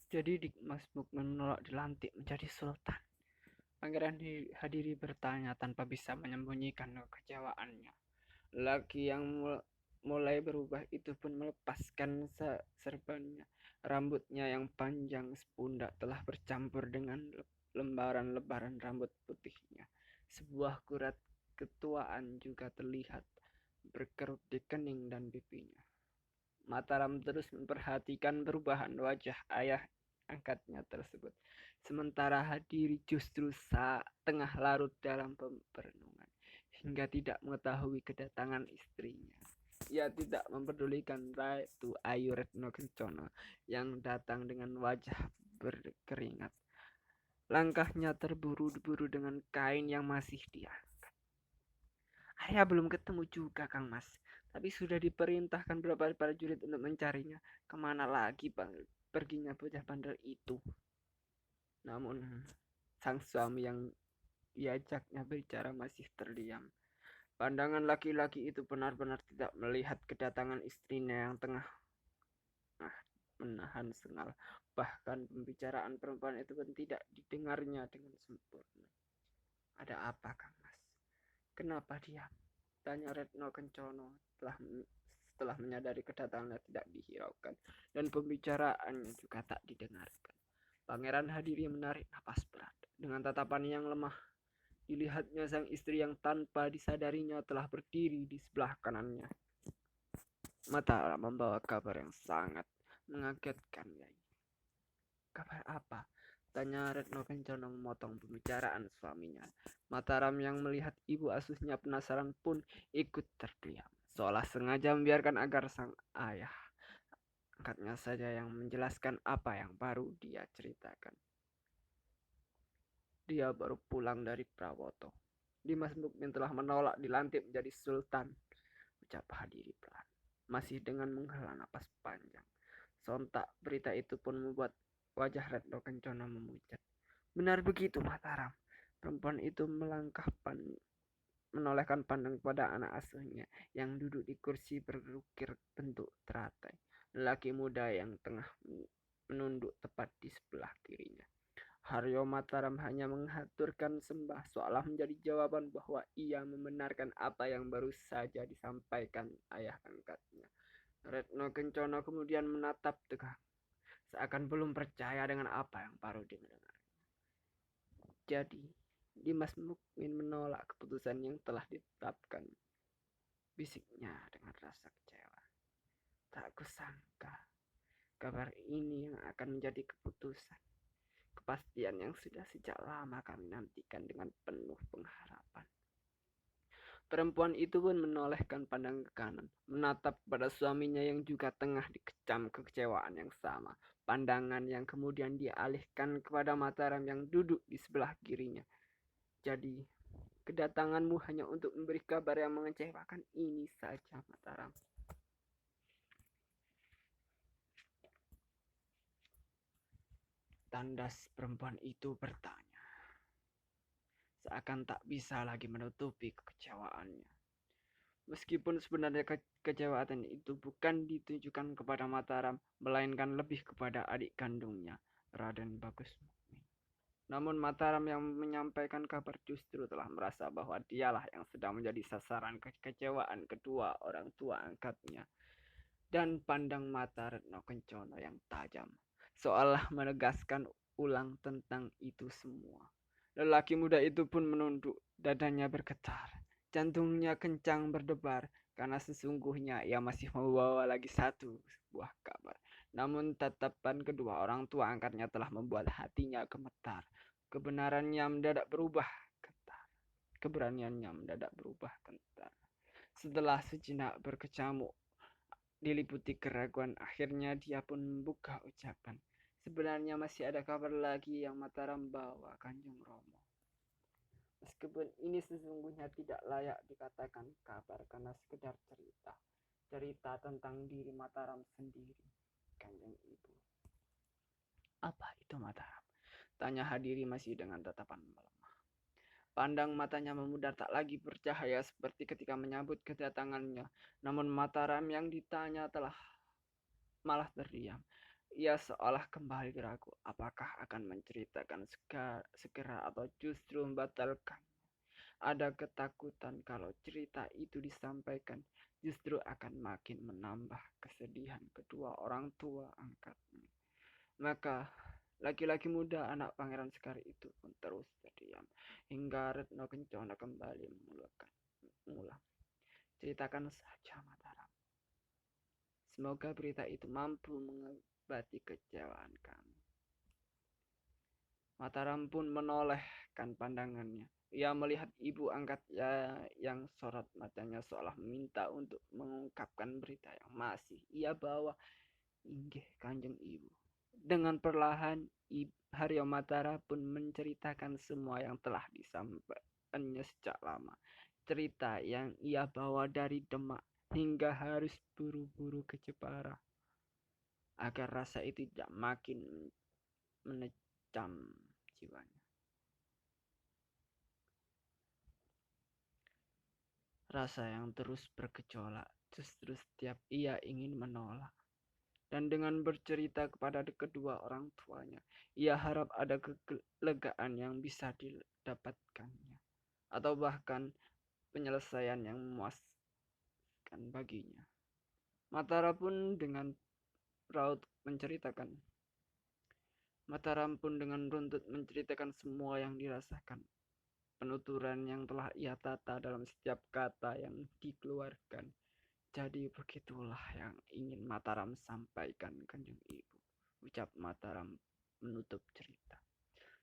Jadi Dimas Mukmin menolak dilantik menjadi sultan. Pangeran Hadiri bertanya tanpa bisa menyembunyikan kekecewaannya. Laki yang mulai berubah itu pun melepaskan serbannya. Rambutnya yang panjang sepundak telah bercampur dengan lembaran-lembaran rambut putihnya. Sebuah kurat ketuaan juga terlihat berkerut di kening dan pipinya. Mataram terus memperhatikan perubahan wajah ayah angkatnya tersebut. Sementara Hadiri justru tengah larut dalam perenungan hingga tidak mengetahui kedatangan istrinya. Ia tidak mempedulikan Ratu Ayu Retno Kencana yang datang dengan wajah berkeringat. Langkahnya terburu-buru dengan kain yang masih dia. Ayah belum ketemu juga, Kang Mas. Tapi sudah diperintahkan beberapa prajurit untuk mencarinya. Kemana lagi bang? Perginya bocah bandel itu. Namun sang suami yang diajaknya bicara masih terdiam. Pandangan laki-laki itu benar-benar tidak melihat kedatangan istrinya yang tengah menahan sengal. Bahkan pembicaraan perempuan itu pun tidak didengarnya dengan sempurna. Ada apa, Kang Mas? Kenapa diam? Tanya Retno Kencono setelah menyadari kedatangannya tidak dihiraukan dan pembicaraannya juga tak didengarkan. Pangeran Hadiri menarik napas berat. Dengan tatapan yang lemah, dilihatnya sang istri yang tanpa disadarinya telah berdiri di sebelah kanannya. Mataram membawa kabar yang sangat mengagetkan. Kabar apa? Tanya Retno Kencana memotong pembicaraan suaminya. Mataram yang melihat ibu asuhnya penasaran pun ikut terdiam. Seolah sengaja membiarkan agar sang ayah angkatnya saja yang menjelaskan apa yang baru dia ceritakan. Dia baru pulang dari Prawoto. Dimas Mukmin telah menolak dilantik menjadi sultan. Ucap Hadiri pelan, masih dengan menghela napas panjang. Sontak berita itu pun membuat wajah Retno Kencana memucat. Benar begitu, Mataram. Perempuan itu menolehkan pandang pada anak asuhnya yang duduk di kursi berukir bentuk teratai. Lelaki muda yang tengah menunduk tepat di sebelah kirinya. Haryo Mataram hanya menghaturkan sembah seolah menjadi jawaban bahwa ia membenarkan apa yang baru saja disampaikan ayah angkatnya. Retno Kencana kemudian menatap tegang, seakan belum percaya dengan apa yang baru didengar. Jadi, Dimas Mukmin menolak keputusan yang telah ditetapkan, bisiknya dengan rasa kecewa. Tak kusangka, kabar ini yang akan menjadi keputusan. Kepastian yang sudah sejak lama kami nantikan dengan penuh pengharapan. Perempuan itu pun menolehkan pandang ke kanan, menatap pada suaminya yang juga tengah dikecam kekecewaan yang sama. Pandangan yang kemudian dialihkan kepada Mataram yang duduk di sebelah kirinya. Jadi, kedatanganmu hanya untuk memberi kabar yang mengecewakan ini saja, Mataram. Tandas perempuan itu bertanya, seakan tak bisa lagi menutupi kekecewaannya. Meskipun sebenarnya kekecewaan itu bukan ditujukan kepada Mataram, melainkan lebih kepada adik kandungnya, Raden Bagus Mukmin. Namun Mataram yang menyampaikan kabar justru telah merasa bahwa dialah yang sedang menjadi sasaran kekecewaan kedua orang tua angkatnya. Dan pandang mata Retno Kencana yang tajam, seolah menegaskan ulang tentang itu semua. Lelaki muda itu pun menunduk, dadanya bergetar, jantungnya kencang berdebar, karena sesungguhnya ia masih membawa lagi satu buah kabar. Namun tatapan kedua orang tua angkatnya telah membuat hatinya gemetar. Kebenarannya mendadak berubah gentar. Keberaniannya mendadak berubah gentar. Setelah sejenak berkecamuk diliputi keraguan, akhirnya dia pun membuka ucapan. Sebenarnya masih ada kabar lagi yang Mataram bawa, Kanjeng Romo. Meskipun ini sesungguhnya tidak layak dikatakan kabar karena sekedar cerita. Cerita tentang diri Mataram sendiri, Kanjeng Ibu. Apa itu Mataram? Tanya Hadiri masih dengan tatapan melemah. Pandang matanya memudar tak lagi bercahaya seperti ketika menyambut kedatangannya. Namun Mataram yang ditanya telah malah terdiam. Ia seolah kembali ragu apakah akan menceritakan segera atau justru membatalkan. Ada ketakutan kalau cerita itu disampaikan justru akan makin menambah kesedihan kedua orang tua angkatnya. Maka laki-laki muda anak Pangeran Sekar itu pun terus terdiam hingga Retno Kencana kembali mengulang. Ceritakan saja Mataram. Semoga berita itu mampu mengobati kecewaan kami. Mataram pun menolehkan pandangannya. Ia melihat ibu angkatnya yang sorot matanya seolah meminta untuk mengungkapkan berita yang masih ia bawa. Inggih Kanjeng Ibu. Dengan perlahan Haryo Matara pun menceritakan semua yang telah disampaikannya sejak lama. Cerita yang ia bawa dari Demak hingga harus buru-buru ke Jepara agar rasa itu tidak makin menecam jiwanya. Rasa yang terus bergejolak, justru setiap ia ingin menolak. Dan dengan bercerita kepada kedua orang tuanya, ia harap ada kelegaan yang bisa didapatkannya. Atau bahkan penyelesaian yang memuaskan baginya. Mataram pun dengan raut menceritakan. Mataram pun dengan runtut menceritakan semua yang dirasakan. Penuturan yang telah ia tata dalam setiap kata yang dikeluarkan. Jadi begitulah yang ingin Mataram sampaikan Kanjeng Ibu. Ucap Mataram menutup cerita.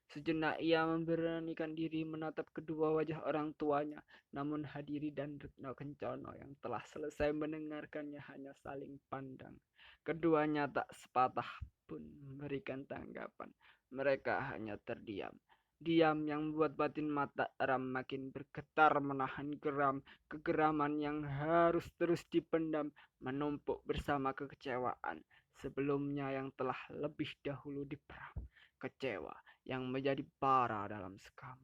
Sejenak ia memberanikan diri menatap kedua wajah orang tuanya. Namun Hadiri dan Retno Kencana yang telah selesai mendengarkannya hanya saling pandang. Keduanya tak sepatah pun memberikan tanggapan. Mereka hanya terdiam. Diam yang membuat batin Mataram makin bergetar menahan geram. Kegeraman yang harus terus dipendam menumpuk bersama kekecewaan sebelumnya yang telah lebih dahulu diperam. Kecewa yang menjadi bara dalam sekam.